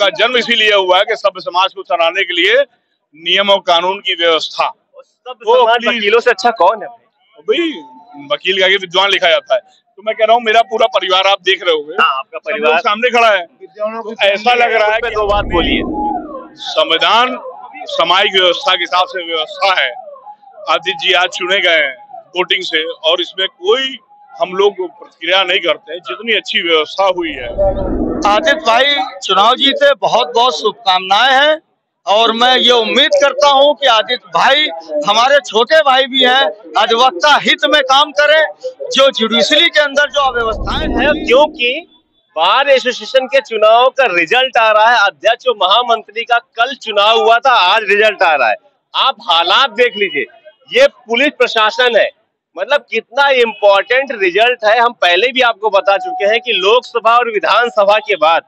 उनका जन्म इसीलिए हुआ है कि सभ्य समाज को चलाने के लिए नियम और कानून की व्यवस्था। तो वकीलों से अच्छा कौन है भाई? वकील का विद्वान लिखा जाता है। तो मैं कह रहा हूँ मेरा पूरा परिवार आप देख रहे होंगे, आपका परिवार सामने खड़ा है, तो ऐसा लग रहा है कि दो बात बोलिए। संविधान सामाजिक व्यवस्था के हिसाब से व्यवस्था है। आदित्य जी आज चुने गए हैं वोटिंग से, और इसमें कोई हम लोग प्रतिक्रिया नहीं करते, जितनी अच्छी व्यवस्था हुई है। आदित्य भाई चुनाव जीते, बहुत बहुत शुभकामनाएं हैं, और मैं ये उम्मीद करता हूं कि आदित्य भाई हमारे छोटे भाई भी हैं, अधिवक्ता हित में काम करें, जो जुडिशरी के अंदर जो अव्यवस्थाएं हैं, क्योंकि बार एसोसिएशन के चुनाव का रिजल्ट आ रहा है। अध्यक्ष और महामंत्री का कल चुनाव हुआ था, आज रिजल्ट आ रहा है। आप हालात देख लीजिए, ये पुलिस प्रशासन है, मतलब कितना इम्पोर्टेंट रिजल्ट है। हम पहले भी आपको बता चुके हैं कि लोकसभा और विधानसभा के बाद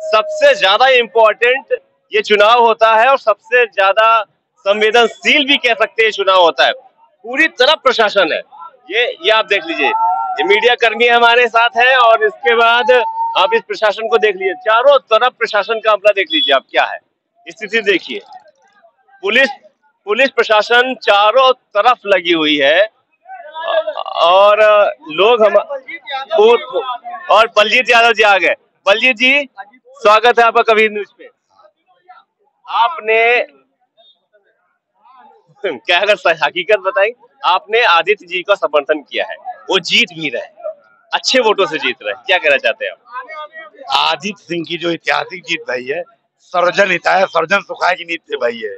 सबसे ज्यादा इम्पोर्टेंट ये चुनाव होता है, और सबसे ज्यादा संवेदनशील भी कह सकते हैं चुनाव होता है। पूरी तरफ प्रशासन है। ये आप देख लीजिए, ये मीडिया कर्मी हमारे साथ हैं, और इसके बाद आप इस प्रशासन को देख लीजिए, चारों तरफ प्रशासन का अमला देख लीजिए आप, क्या है स्थिति देखिए। पुलिस प्रशासन चारों तरफ लगी हुई है, और लोग हम और बलजीत यादव जी आ गए। बलजीत जी, स्वागत है आपका कबीर न्यूज पे। आपने क्या, अगर हकीकत बताई, आपने आदित्य जी का समर्थन किया है, वो जीत भी रहे, अच्छे वोटों से जीत रहे, क्या कहना चाहते हैं आप? आदित्य सिंह की जो ऐतिहासिक जीत भाई है, सर्वजन हिताय सर्वजन सुखाय की नीति से भाई है।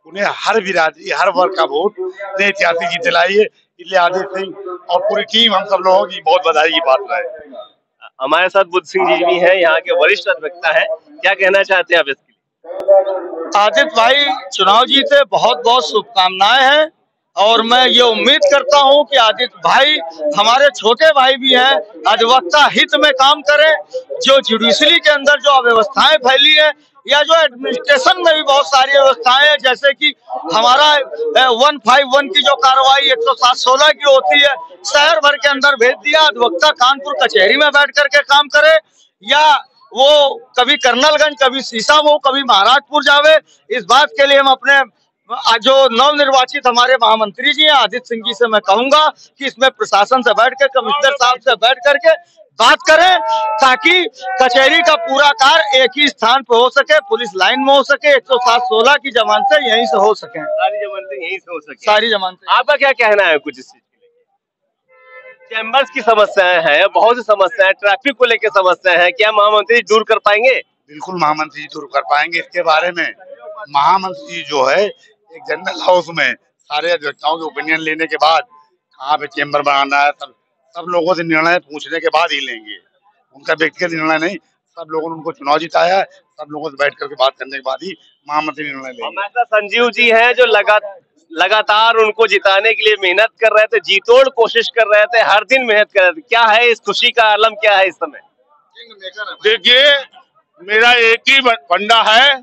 उन्हें हर बिरादरी हर वर्ग का वोट ने ऐतिहासिक जीत दिलाई है, इसलिए आदित्य सिंह और पूरी टीम हम सब लोगों की बहुत बधाई की बात है। हमारे साथ बुद्ध सिंह जी भी हैं, यहाँ के वरिष्ठ अधिवक्ता हैं, क्या कहना चाहते हैं आप इसके लिए? आदित्य भाई चुनाव जीते, बहुत बहुत शुभकामनाएं हैं, और मैं ये उम्मीद करता हूं कि आदित्य भाई हमारे छोटे भाई भी हैं, अधिवक्ता हित में काम करें, जो जुडिशरी के अंदर जो अव्यवस्थाएं फैली है, या जो एडमिनिस्ट्रेशन में भी बहुत सारी व्यवस्थाएं हैं, जैसे कि हमारा 151 की जो कार्रवाई 107-16 की होती है, शहर भर के अंदर भेज दिया। अधिवक्ता कानपुर कचहरी में बैठ करके काम करे, या वो कभी कर्नलगंज, कभी शीशामऊ, कभी महाराजपुर जावे। इस बात के लिए हम अपने जो नवनिर्वाचित हमारे महामंत्री जी हैं आदित्य सिंह जी से मैं कहूंगा कि इसमें प्रशासन से बैठ कर, कमिश्नर साहब से बैठ करके बात करें, ताकि कचहरी का पूरा कार्य एक ही स्थान पे हो सके, पुलिस लाइन में हो सके, 107-16 की जमानत से यहीं से हो सके, सारी जमानतें यहीं से हो सके, सारी जमानतें। आपका क्या कहना है कुछ इस चीज के लिए? चैम्बर्स की समस्याएं हैं, बहुत सी समस्याएं, ट्रैफिक को लेकर समस्याएं हैं, क्या महामंत्री दूर कर पाएंगे? बिल्कुल महामंत्री जी दूर कर पाएंगे। इसके बारे में महामंत्री जी जो है एक जनरल हाउस में सारे अधिवक्ताओं के ओपिनियन लेने के बाद कहाँ पे चेम्बर बनाना है, सब लोगों से निर्णय पूछने के बाद ही लेंगे। उनका व्यक्तिगत निर्णय नहीं, सब लोगों ने उनको चुनाव जिताया है, सब लोगों से बैठ करके बात करने के बाद ही महामंत्री निर्णय लेंगे। ऐसा संजीव जी हैं जो लगातार उनको जिताने के लिए मेहनत कर रहे थे, जीतोड़ कोशिश कर रहे थे, हर दिन मेहनत कर रहे थे। क्या है इस खुशी का आलम, क्या है इस समय? देखिए, मेरा एक ही फंडा है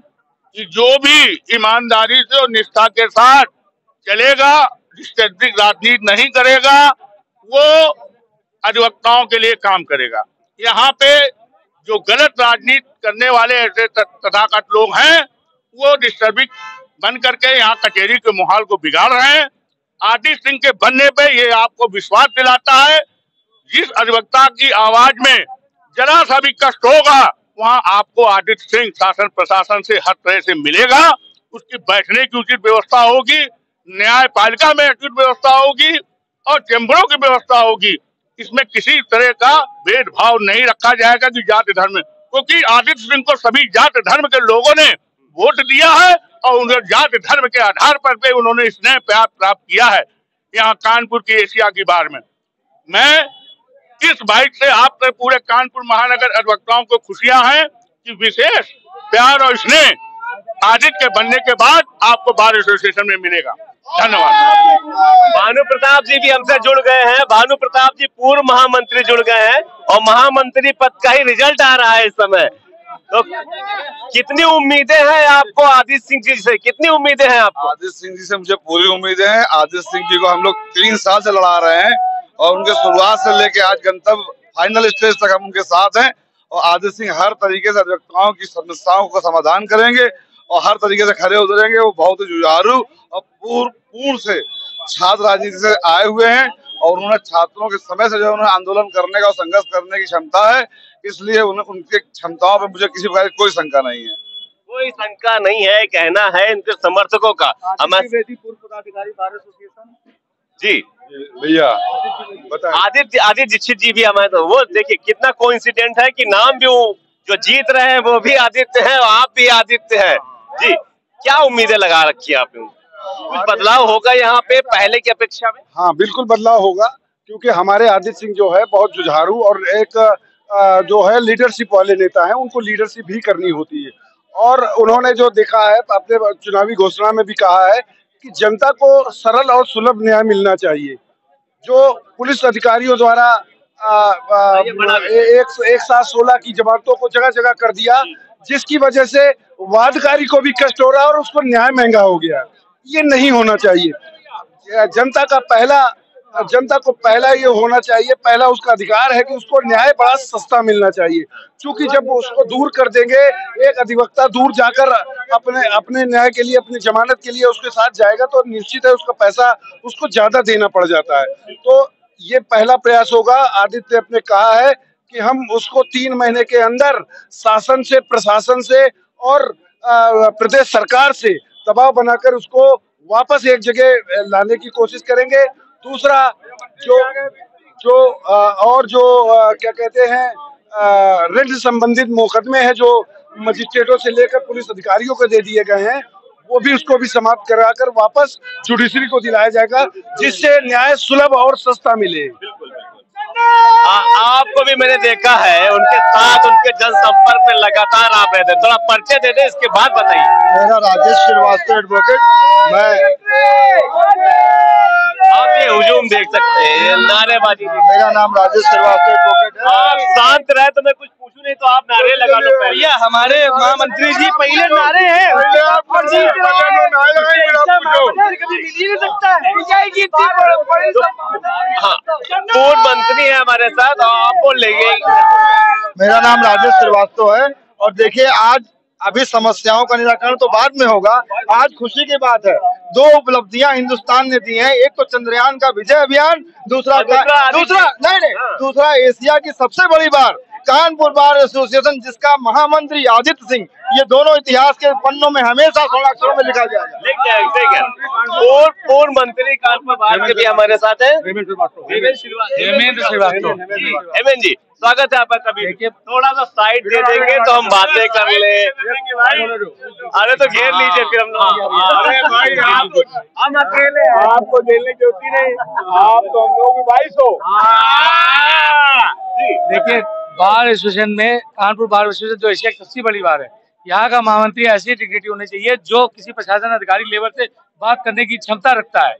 कि जो भी ईमानदारी से और निष्ठा के साथ चलेगा, डिस्ट्रैक्टिव राजनीति नहीं करेगा, वो अधिवक्ताओं के लिए काम करेगा। यहाँ पे जो गलत राजनीति करने वाले ऐसे तथाकथित लोग हैं, वो डिस्टर्बिंग बन करके यहाँ कचहरी के माहौल को बिगाड़ रहे हैं। आदित्य सिंह के बनने पे ये आपको विश्वास दिलाता है, जिस अधिवक्ता की आवाज में जरा सा भी कष्ट होगा, वहाँ आपको आदित्य सिंह शासन प्रशासन से हर तरह से मिलेगा। उसकी बैठने की उचित व्यवस्था होगी, न्यायपालिका में उचित व्यवस्था होगी, और चैम्बरों की व्यवस्था होगी। इसमें किसी तरह का भेदभाव नहीं रखा जाएगा कि जाति धर्म, क्योंकि आदित्य सिंह को सभी जाति धर्म के लोगों ने वोट दिया है, और उन्हें जाति धर्म के आधार पर उन्होंने स्नेह प्यार प्राप्त किया है। यहाँ कानपुर की एशिया की बार में मैं इस बाइक से आप तक पूरे कानपुर महानगर अधिवक्ताओं को खुशियां हैं कि विशेष प्यार और स्नेह आदित्य के बनने के बाद आपको बार एसोसिएशन में मिलेगा। धन्यवाद। भानु प्रताप जी भी हमसे जुड़ गए हैं। भानु प्रताप जी पूर्व महामंत्री जुड़ गए हैं, और महामंत्री पद का ही रिजल्ट आ रहा है इस समय। तो कितनी उम्मीदें हैं आपको आदित्य सिंह जी से, कितनी उम्मीदें हैं आपको? आदित्य सिंह जी से मुझे पूरी उम्मीदें हैं। आदित्य सिंह जी को हम लोग 3 साल से लड़ा रहे हैं, और उनके शुरुआत से लेके आज गंतव्य फाइनल स्टेज तक हम उनके साथ हैं, और आदित्य सिंह हर तरीके से अधिवक्ताओं की समस्याओं का समाधान करेंगे और हर तरीके से खड़े उतरेंगे। वो बहुत ही जुझारू और पूर्ण से छात्र राजनीति से आए हुए हैं और उन्होंने छात्रों के समय से जो उन्हें आंदोलन करने का और संघर्ष करने की क्षमता है, इसलिए उनकी क्षमताओं पर मुझे किसी प्रकार की कोई शंका नहीं है। कोई शंका नहीं है, कहना है इनके समर्थकों का। हमारे पूर्व पदाधिकारी बार एसोसिएशन जी भैया बताएं। आदित्य दीक्षित जी भी हमारे, तो वो देखिए कितना कोइंसिडेंट है कि नाम भी जो जीत रहे हैं वो भी आदित्य है और आप भी आदित्य है जी। क्या उम्मीदें लगा रखी है आपने? कुछ बदलाव होगा यहाँ पे पहले की अपेक्षा में? हाँ, बिल्कुल बदलाव होगा, क्योंकि हमारे आदित्य सिंह जो है बहुत जुझारू और एक जो है लीडरशिप वाले नेता हैं, उनको लीडरशिप भी करनी होती है। और उन्होंने जो देखा है, अपने चुनावी घोषणा में भी कहा है कि जनता को सरल और सुलभ न्याय मिलना चाहिए। जो पुलिस अधिकारियों द्वारा 116 की जमानतों को जगह जगह कर दिया, जिसकी वजह से वादकारी को भी कष्ट हो रहा है और उसको न्याय महंगा हो गया। ये नहीं होना चाहिए। जनता को पहला ये होना चाहिए, पहला उसका अधिकार है कि उसको न्याय बड़ा सस्ता मिलना चाहिए। क्योंकि जब उसको दूर कर देंगे, एक अधिवक्ता दूर जाकर अपने न्याय के लिए, अपनी जमानत के लिए उसके साथ जाएगा, तो निश्चित है उसका पैसा उसको ज्यादा देना पड़ जाता है। तो ये पहला प्रयास होगा। आदित्य ने कहा है कि हम उसको 3 महीने के अंदर शासन से, प्रशासन से और प्रदेश सरकार से दबाव बनाकर उसको वापस एक जगह लाने की कोशिश करेंगे। दूसरा क्या कहते हैं, ऋण संबंधित मुकदमे हैं जो मजिस्ट्रेटों से लेकर पुलिस अधिकारियों को दे दिए गए हैं, वो भी उसको भी समाप्त कराकर वापस जुडिशरी को दिलाया जाएगा, जिससे न्याय सुलभ और सस्ता मिले। आपको भी मैंने देखा है उनके साथ, उनके जनसंपर्क में लगातार आप रहते हैं। थोड़ा परिचय दे दें, इसके बाद बताइए। मेरा राजेश श्रीवास्तव एडवोकेट, आप ये हुजूम देख सकते हैं, नारेबाजी। मेरा नाम राजेश श्रीवास्तव एडवोकेट है। आप शांत रहे तो मैं कुछ पूछूं, नहीं तो आप नारे लगा लो। भैया हमारे महामंत्री जी पहले नारे हैं, पूर्व मंत्री है हमारे साथ, आप बोल लेंगे। मेरा नाम राजेश श्रीवास्तव है और देखिए, आज अभी समस्याओं का निराकरण तो बाद में होगा। आज खुशी की बात है, 2 उपलब्धियां हिंदुस्तान ने दी हैं। एक तो चंद्रयान का विजय अभियान, दूसरा एशिया की सबसे बड़ी बार कानपुर बार एसोसिएशन, जिसका महामंत्री आदित्य सिंह। ये दोनों इतिहास के पन्नों में हमेशा सोनाक्षरों में लिखा जाएगा। पूर्व मंत्री कानपुर बार के भी हमारे साथ है, हेमेंद्र श्रीवास्तव। हेमेंद्र जी, स्वागत है आपका। कभी थोड़ा सा साइड दे देंगे तो हम बातें कर ले। अरे तो घेर लीजिए फिर हम लोग। अरे भाई, हम अकेले हैं, आपको झेलने की होती नहीं, आप तो हम लोग भाई हो। देखिए, बार एसोसिएशन में, कानपुर बार एसोसिएशन जो एशिया की सबसे बड़ी बार है, यहाँ का महामंत्री ऐसी डिग्निटी होनी चाहिए जो किसी प्रशासन अधिकारी लेवल से बात करने की क्षमता रखता है।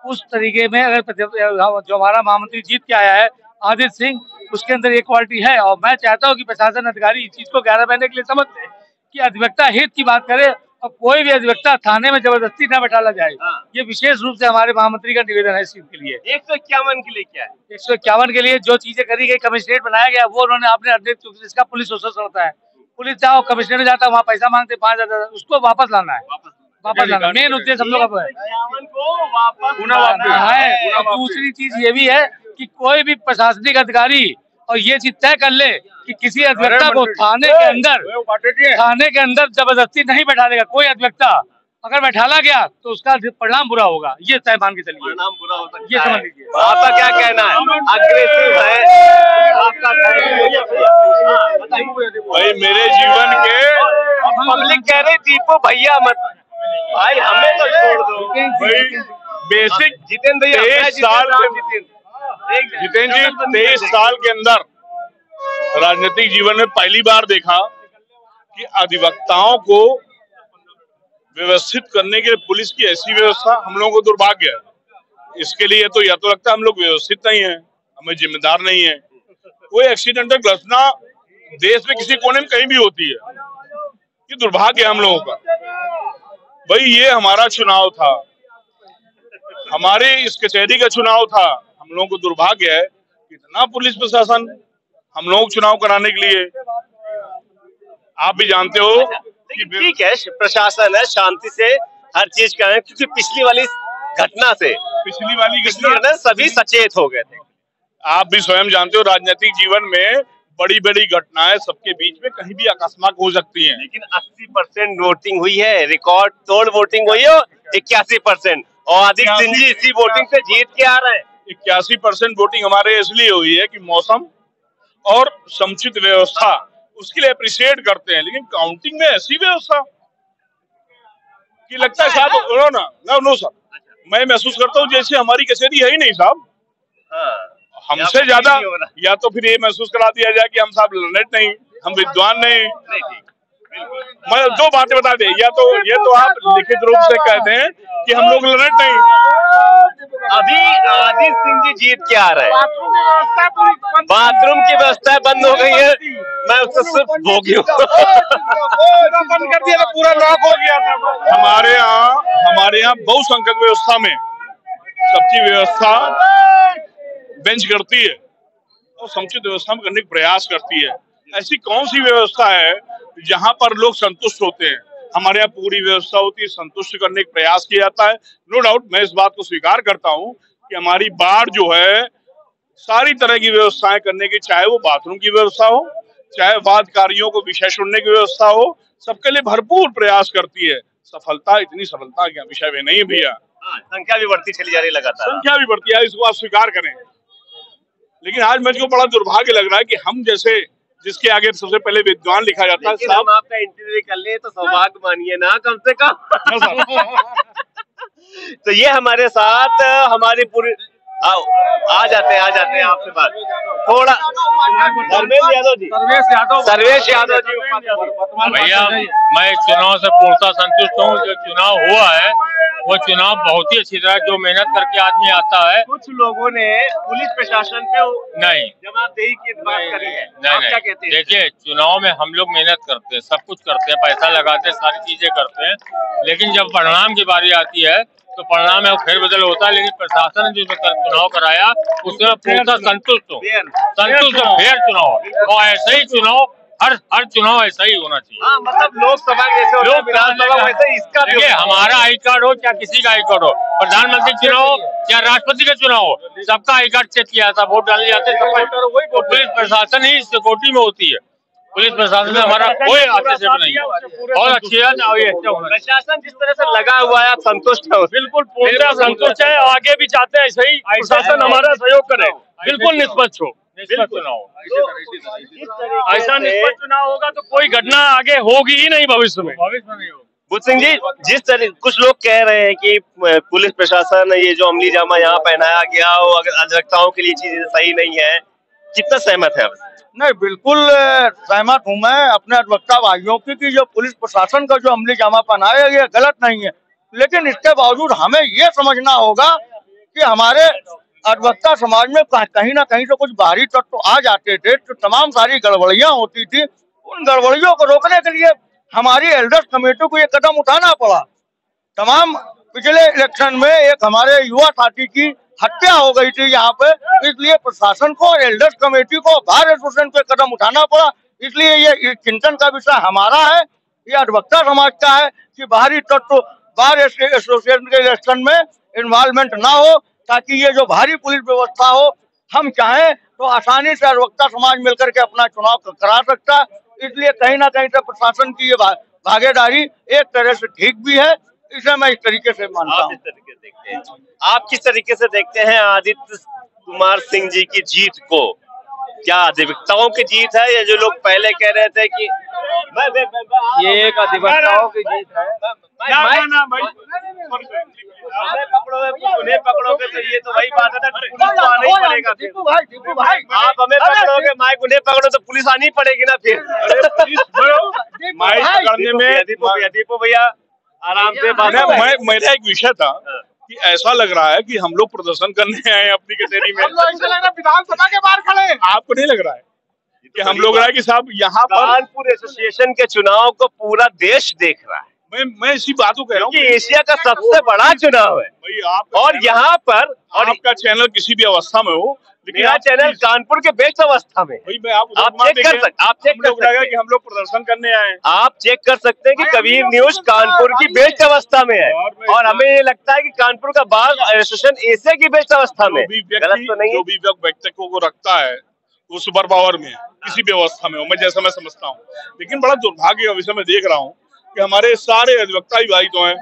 उस तरीके में अगर जो हमारा महामंत्री जीत के आया है आदित्य सिंह, उसके अंदर ये क्वालिटी है। और मैं चाहता हूँ कि प्रशासन अधिकारी इस चीज को 11 महीने के लिए समझ ले कि अधिवक्ता हित की बात करे और कोई भी अधिवक्ता थाने में जबरदस्ती न बैठाला जाए। ये विशेष रूप से हमारे महामंत्री का निवेदन है इस चीज के लिए। 151 के लिए क्या है? 151 के लिए जो चीजें करी गई, कमिश्नरेट बनाया गया, वो उन्होंने अपने अध्यक्ष, जिसका पुलिस ऑफिसर होता है, पुलिस जाओ कमिश्नरेट जाता है, वहाँ पैसा मांगते 5,000, उसको वापस लाना है, वापस लाना। मेन उद्देश्य हम लोग है। दूसरी चीज ये भी है कि कोई भी प्रशासनिक अधिकारी और ये चीज तय कर ले कि किसी अधिवक्ता को थाने के अंदर जबरदस्ती नहीं बैठा देगा। कोई अधिवक्ता अगर बैठाला गया तो उसका परिणाम बुरा होगा, ये तय मान के चलिए। परिणाम बुरा हो सकता है, ये समझ लीजिए। आपका क्या कहना है? अग्रेसिव है आपका भाई मेरे जीवन के पब्लिक कह रही दीपू भैया मत भाई, हमें तो छोड़ दो भाई। बेसिक जितेंद्र जी, 23 साल के अंदर राजनीतिक जीवन में पहली बार देखा कि अधिवक्ताओं को व्यवस्थित करने के लिए पुलिस की ऐसी व्यवस्था, हम लोगों को दुर्भाग्य है। इसके लिए तो या तो लगता है हम लोग व्यवस्थित नहीं है, हमें जिम्मेदार नहीं है। कोई एक्सीडेंटल घटना देश में किसी कोने में कहीं भी होती है, ये दुर्भाग्य है हम लोगों का। भाई ये हमारा चुनाव था, हमारे इस कचहरी का चुनाव था। हम लोगों को दुर्भाग्य है, इतना पुलिस प्रशासन हम लोग चुनाव कराने के लिए, आप भी जानते हो कि ठीक है, प्रशासन है, शांति से हर चीज करें, क्योंकि पिछली वाली घटना से सभी सचेत हो गए थे। आप भी स्वयं जानते हो राजनीतिक जीवन में बड़ी बड़ी घटनाएं सबके बीच में कहीं भी अकस्मात हो सकती हैं। लेकिन 80% वोटिंग हुई है, रिकॉर्ड तोड़ वोटिंग हुई है 81%, और आदित्य सिंह जी इसी वोटिंग से जीत के आ रहे हैं। 81% वोटिंग हमारे इसलिए हुई है कि मौसम और समुचित व्यवस्था, उसके लिए अप्रिशिएट करते हैं, लेकिन काउंटिंग में ऐसी व्यवस्था कि लगता है साहब नो सर, मैं महसूस करता हूँ जैसे हमारी कचहरी है ही नहीं साहब। हमसे ज्यादा या तो फिर ये महसूस करा दिया जाए कि हम साहब लर्नेड नहीं, हम विद्वान नहीं। मैं दो बातें बता दे, या तो ये तो आप लिखित रूप से कहते हैं कि हम लोग लर्नेड नहीं। अभी आदित्य सिंह जी जीत के आ रहे हैं, बाथरूम की व्यवस्था बंद हो गई है, मैं उससे सिर्फ भोगी हूँ। बंद कर दिया, पूरा लॉक हो गया था। हमारे यहाँ बहुसंख्यक व्यवस्था में सबकी व्यवस्था बेंच करती है और समुचित व्यवस्था में करने का प्रयास करती है। ऐसी कौन सी व्यवस्था है जहां पर लोग संतुष्ट होते हैं? हमारे यहाँ पूरी व्यवस्था होती है, संतुष्ट करने का प्रयास किया जाता है। नो डाउट मैं इस बात को स्वीकार करता हूं कि हमारी बाढ़ जो है सारी तरह की व्यवस्थाएं करने की, चाहे वो बाथरूम की व्यवस्था हो, चाहे वादकारियों को विषय सुनने की व्यवस्था हो, सबके लिए भरपूर प्रयास करती है। सफलता, इतनी सफलता क्या विषय में नहीं है भैया। संख्या भी बढ़ती चली जा रही लगातार, संख्या भी बढ़ती है, इसको आप स्वीकार करें। लेकिन आज मुझको बड़ा दुर्भाग्य लग रहा है कि हम जैसे जिसके आगे सबसे पहले विद्वान लिखा जाता है, हम आपका इंटरव्यू कर ले तो सौभाग्य मानिए ना कम से कम। तो ये हमारे साथ हमारी पूरी आ जाते हैं आपसे बात थोड़ा। सर्वेश यादव जी, भैया मैं चुनाव से पूर्णतः संतुष्ट हूँ। जो चुनाव हुआ है वो चुनाव बहुत ही अच्छी तरह, जो मेहनत करके आदमी आता है। कुछ लोगों ने पुलिस प्रशासन पे नहीं जवाबदेही की बात करी है, आप क्या कहते हैं? देखिए, चुनाव में हम लोग मेहनत करते हैं, सब कुछ करते हैं, पैसा लगाते हैं, सारी चीजें करते हैं, लेकिन जब परिणाम की बारी आती है तो परिणाम में फेरबदल होता है। लेकिन प्रशासन ने जो चुनाव कराया उसमें पूर्णतः संतुष्ट हूँ, फेयर चुनाव, और ऐसा ही चुनाव हर चुनाव ऐसा ही होना चाहिए। मतलब लोकसभा जैसे विधानसभा वैसे इसका भी हमारा आई कार्ड हो चाहे किसी का आई कार्ड हो, प्रधानमंत्री चुनाव हो या राष्ट्रपति का चुनाव हो, सबका आई कार्ड चेक किया जाता, वोट डालने जाते हैं। पुलिस प्रशासन ही सिक्योरिटी में होती है, पुलिस प्रशासन में हमारा कोई आक्षेप नहीं है, बहुत अच्छी है। प्रशासन जिस तरह से लगा हुआ है, आप संतुष्ट है? बिल्कुल पूरा संतुष्ट है, आगे भी चाहते हैं ऐसे ही प्रशासन हमारा सहयोग करे, बिल्कुल निष्पक्ष हो। चुनाव ऐसा निष्पक्ष चुनाव होगा तो कोई घटना आगे होगी ही नहीं, भविष्य में नहीं होगी। बुद्ध सिंह जी, जिस तरह कुछ लोग कह रहे हैं कि पुलिस प्रशासन ये जो अमली जामा यहाँ पहनाया गया हो, अगर अधिवक्ताओं के लिए चीजें सही नहीं है, कितना सहमत है? नहीं, बिल्कुल सहमत हूँ मैं अपने अधिवक्ता भाइयों की कि जो पुलिस प्रशासन का जो अमली जामा पहनाया ये गलत नहीं है, लेकिन इसके बावजूद हमें ये समझना होगा कि हमारे अधिवक्ता समाज में कहीं ना कहीं से कुछ बाहरी तत्व आ जाते थे, तो तमाम सारी गड़बड़ियां होती थी। उन गड़बड़ियों को रोकने के लिए हमारी एल्डर्स कमेटी को ये कदम उठाना पड़ा। तमाम पिछले इलेक्शन में एक हमारे युवा साथी की हत्या हो गई थी यहाँ पे, इसलिए प्रशासन को और एल्डर्स कमेटी को बार एसोसिएशन पे कदम उठाना पड़ा। इसलिए ये चिंतन का विषय हमारा है, ये अधिवक्ता समाज का है कि बाहरी तत्व बार एसोसिएशन के इलेक्शन में इन्वॉल्वमेंट ना हो, ताकि ये जो भारी पुलिस व्यवस्था हो, हम चाहें तो आसानी से अधिवक्ता समाज मिलकर के अपना चुनाव करा सकता। इसलिए कहीं ना कहीं से प्रशासन की ये भागीदारी एक तरह से ठीक भी है, इसे मैं इस तरीके से मानता हूँ। आप किस तरीके से देखते हैं आदित्य कुमार सिंह जी की जीत को? क्या अधिवक्ताओं की जीत है, या जो लोग पहले कह रहे थे कि ये एक अधिवक्ताओं की जीत है? उन्हें पकड़ोगे तो ये तो वही बात है ना, पुलिस तो आना ही पड़ेगा। दीपू भाई आप हमें पकड़ोगे, माइक उन्हें पकड़ो तो पुलिस आनी पड़ेगी ना फिर। माइक पकड़ने में दीपू भैया आराम से बात। मेरा एक विषय था कि ऐसा लग रहा है कि हम लोग प्रदर्शन करने आए अपनी कचहरी में, विधानसभा के बाहर खड़े। आपको नहीं लग रहा है कि हम लोग रहा है कि साहब यहाँ पर कानपुर एसोसिएशन के चुनाव को पूरा देश देख रहा है? मैं इसी बात को कह रहा हूँ कि एशिया का सबसे बड़ा चुनाव है भाई। आप और यहाँ पर और आपका चैनल किसी भी अवस्था में हो, लेकिन मेरा चैनल कानपुर के बेस्ट अवस्था में। भाई मैं आप चेक कर सकते हैं कि हम लोग प्रदर्शन करने आए हैं। आप चेक कर सकते हैं कि कबीर न्यूज कानपुर की बेस्ट अवस्था में है और हमें ये लगता है कि कानपुर का बार एसोसिएशन एशिया की बेस्ट अवस्था में। गलत तो नहीं है। जो भी व्यक्तित्व को रखता है वो सुपर पावर में किसी भी अवस्था में हो, मैं समझता हूँ। लेकिन बड़ा दुर्भाग्य का विषय मैं देख रहा हूँ कि हमारे सारे अधिवक्ता भाई तो हैं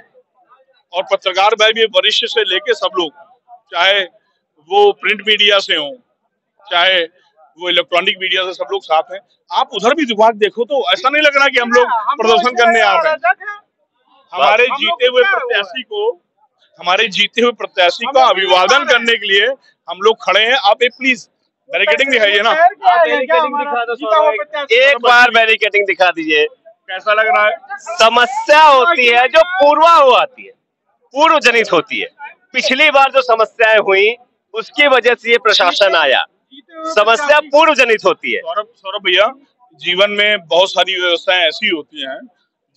और पत्रकार भाई भी, वरिष्ठ से लेके सब लोग, चाहे वो प्रिंट मीडिया से हो चाहे वो इलेक्ट्रॉनिक मीडिया से, सब लोग साथ हैं। आप उधर भी विभाग देखो तो ऐसा नहीं लग रहा कि हम लोग प्रदर्शन करने आ रहे हैं। हमारे जीते हुए प्रत्याशी का अभिवादन करने के लिए हम लोग खड़े हैं। आप प्लीज बैरिकेडिंग दिखाइए ना, एक बार बैरिकेडिंग दिखा दीजिए। कैसा लग रहा है? समस्या होती है जो पूर्व जनित होती है। पिछली बार जो समस्याएं हुई उसकी वजह से ये प्रशासन आया। समस्या पूर्व जनित होती है। सौरभ भैया, जीवन में बहुत सारी व्यवस्थाएं ऐसी होती हैं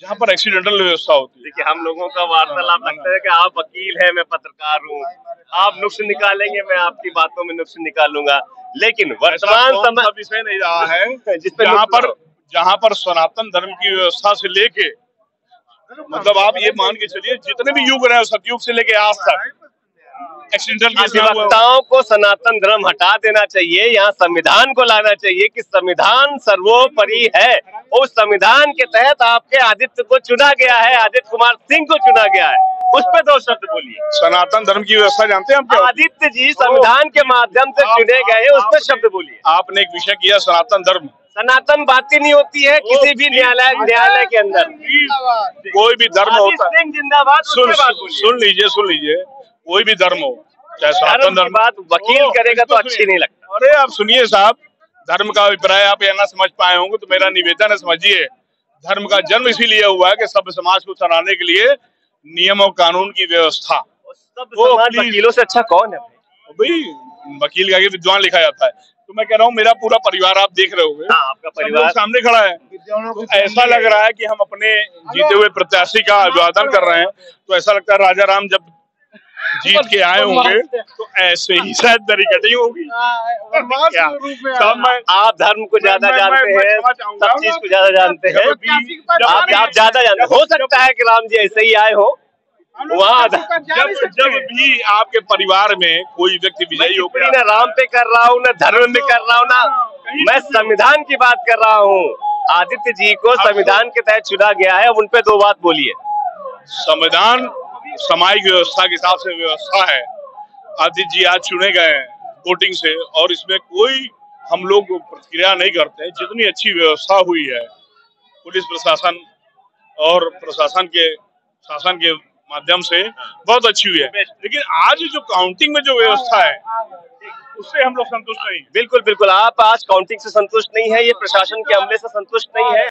जहाँ पर एक्सीडेंटल व्यवस्था होती है। देखिए, हम लोगों का वार्तालाप लगता है कि आप वकील हैं, मैं पत्रकार हूँ, आप नुक्स निकालेंगे, मैं आपकी बातों में नुक्स निकालूंगा। लेकिन वर्तमान समय विषय नहीं रहा है जिसपे जहाँ पर सनातन धर्म की व्यवस्था से लेके, मतलब आप ये मान के चलिए जितने भी युग रहे, सतयुग से लेके आज तक एक्सीडेंटल अधिवक्ताओं को सनातन धर्म हटा देना चाहिए। यहाँ संविधान को लाना चाहिए कि संविधान सर्वोपरि है। उस संविधान के तहत आपके आदित्य को चुना गया है, आदित्य कुमार सिंह को चुना गया है। उस पर दो शब्द बोलिए। सनातन धर्म की व्यवस्था जानते हैं आप? आदित्य जी संविधान के माध्यम से चुने गए, उस पर शब्द बोलिए। आपने एक विषय किया सनातन धर्म। सनातन बात ही नहीं होती है किसी भी न्यायालय के अंदर। कोई भी धर्म होता है, जिंदाबाद। सुन लीजिए, कोई भी धर्म हो, चाहे सनातन धर्म, बात वकील करेगा तो अच्छी नहीं लगता। अरे आप सुनिए साहब, धर्म का अभिप्राय आप यह ना समझ पाए होंगे तो मेरा निवेदन है, समझिए। धर्म का जन्म इसीलिए हुआ है कि सभ्य समाज को चलाने के लिए नियम और कानून की व्यवस्था। वकीलों से अच्छा कौन है भाई? वकील का विद्वान लिखा जाता है। तो मैं कह रहा हूँ मेरा पूरा परिवार आप देख रहे होंगे, आपका परिवार सामने खड़ा है। तो ऐसा लग रहा है कि हम अपने जीते हुए प्रत्याशी का अभिवादन कर रहे हैं, तो ऐसा लगता है राजा राम जब जीत के आए होंगे तो ऐसे ही शायद बैरिकेडिंग होगी। आप धर्म को ज्यादा जानते हैं, सब चीज को ज्यादा जानते हैं, आप ज्यादा जानते हैं। हो सकता है कि राम जी ऐसे ही आए हो वहाँ। जब भी आपके परिवार में कोई व्यक्ति विजयी हो गया, न राम पे कर रहा हूँ, न धर्म पे कर रहा हूँ, ना मैं संविधान की बात कर रहा हूँ। आदित्य जी को संविधान के तहत चुना गया है, उन पे दो बात बोलिए। संविधान सामाजिक व्यवस्था के हिसाब से व्यवस्था है। आदित्य जी आज चुने गए हैं वोटिंग से, और इसमें कोई हम लोग प्रतिक्रिया नहीं करते। जितनी अच्छी व्यवस्था हुई है पुलिस प्रशासन और प्रशासन के शासन के माध्यम से, बहुत अच्छी हुई है। लेकिन आज जो काउंटिंग में जो व्यवस्था है उससे हम लोग संतुष्ट नहीं। बिल्कुल, आप आज काउंटिंग से संतुष्ट नहीं है, ये प्रशासन के अमले से संतुष्ट नहीं है।